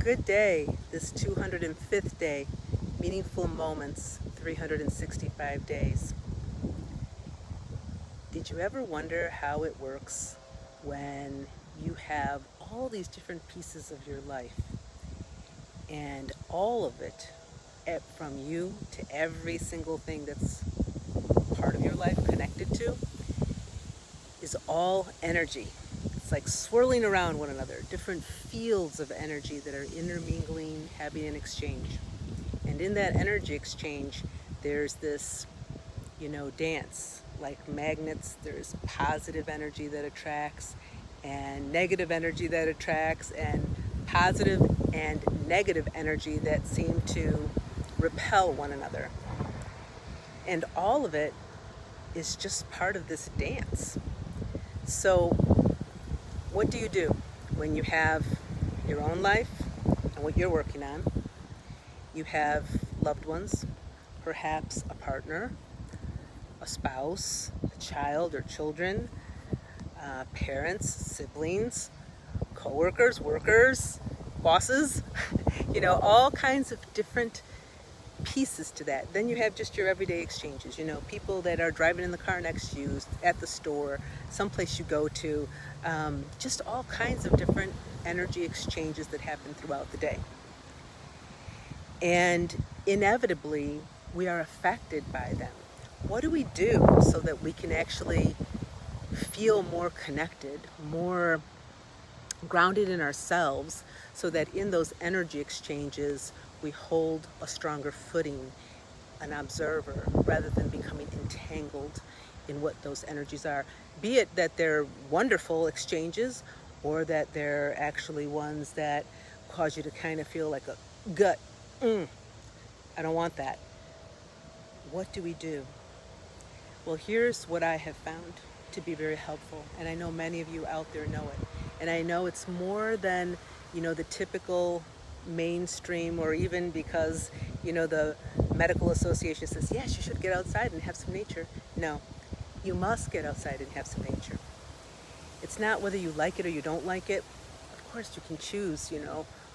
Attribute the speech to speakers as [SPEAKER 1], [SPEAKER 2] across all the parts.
[SPEAKER 1] Good day, this 205th day, meaningful moments, 365 days. Did you ever wonder how it works when you have all these different pieces of your life and all of it, from you to every single thing that's part of your life connected to, is all energy? It's like swirling around one another, different fields of energy that are intermingling, having an exchange. And in that energy exchange, there's this, dance. Like magnets, there's positive energy that attracts and negative energy that attracts, and positive and negative energy that seem to repel one another. And all of it is just part of this dance. So what do you do when you have your own life and what you're working on? You have loved ones, perhaps a partner, a spouse, a child or children, parents, siblings, co-workers, workers, bosses, all kinds of different pieces to that. Then you have just your everyday exchanges, people that are driving in the car next to you, at the store, someplace you go to, just all kinds of different energy exchanges that happen throughout the day. And inevitably, we are affected by them. What do we do so that we can actually feel more connected, more grounded in ourselves, so that in those energy exchanges, we hold a stronger footing, an observer, rather than becoming entangled in what those energies are? Be it that they're wonderful exchanges, or that they're actually ones that cause you to kind of feel like a gut, I don't want that. What do we do? Well, here's what I have found to be very helpful, and I know many of you out there know it. And I know it's more than, the typical mainstream, or even because, the medical association says, yes, you should get outside and have some nature. No, you must get outside and have some nature. It's not whether you like it or you don't like it. Of course, you can choose,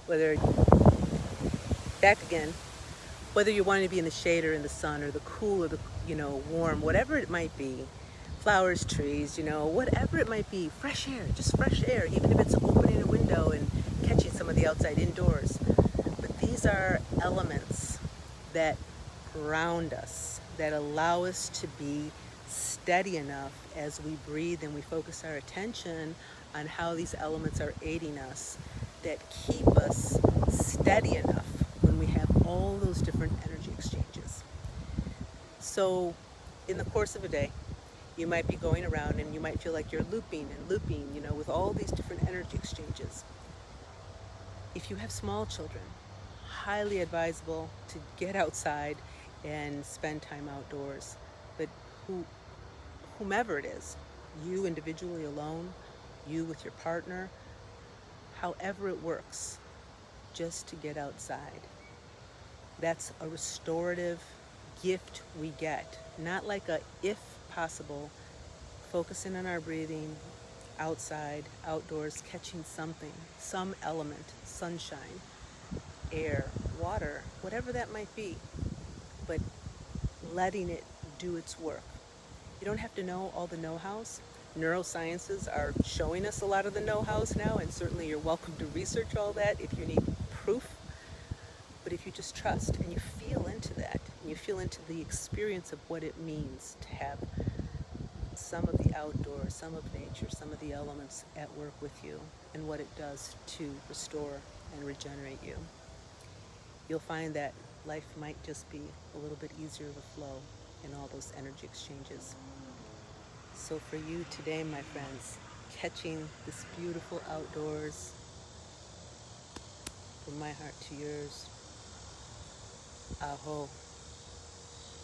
[SPEAKER 1] whether, back again, whether you want to be in the shade or in the sun, or the cool or the, warm, whatever it might be, flowers, trees, whatever it might be, fresh air, just fresh air, even if it's opening a window and catching some of the outside indoors. But these are elements that ground us, that allow us to be steady enough as we breathe and we focus our attention on how these elements are aiding us, that keep us steady enough when we have all those different energy exchanges. So in the course of a day, you might be going around and you might feel like you're looping and looping, with all these different energy exchanges. If you have small children, highly advisable to get outside and spend time outdoors. But whomever it is, you individually alone, you with your partner, however it works, just to get outside. That's a restorative gift we get, not like a if possible, focusing on our breathing, outside, outdoors, catching something, some element, sunshine, air, water, whatever that might be, but letting it do its work. You don't have to know all the know-hows. Neurosciences are showing us a lot of the know-hows now, and certainly you're welcome to research all that if you need proof. But if you just trust and you feel into that, and you feel into the experience of what it means to have some of the outdoors, some of nature, some of the elements at work with you, and what it does to restore and regenerate you, you'll find that life might just be a little bit easier to flow in all those energy exchanges. So for you today, my friends, catching this beautiful outdoors, from my heart to yours, aho.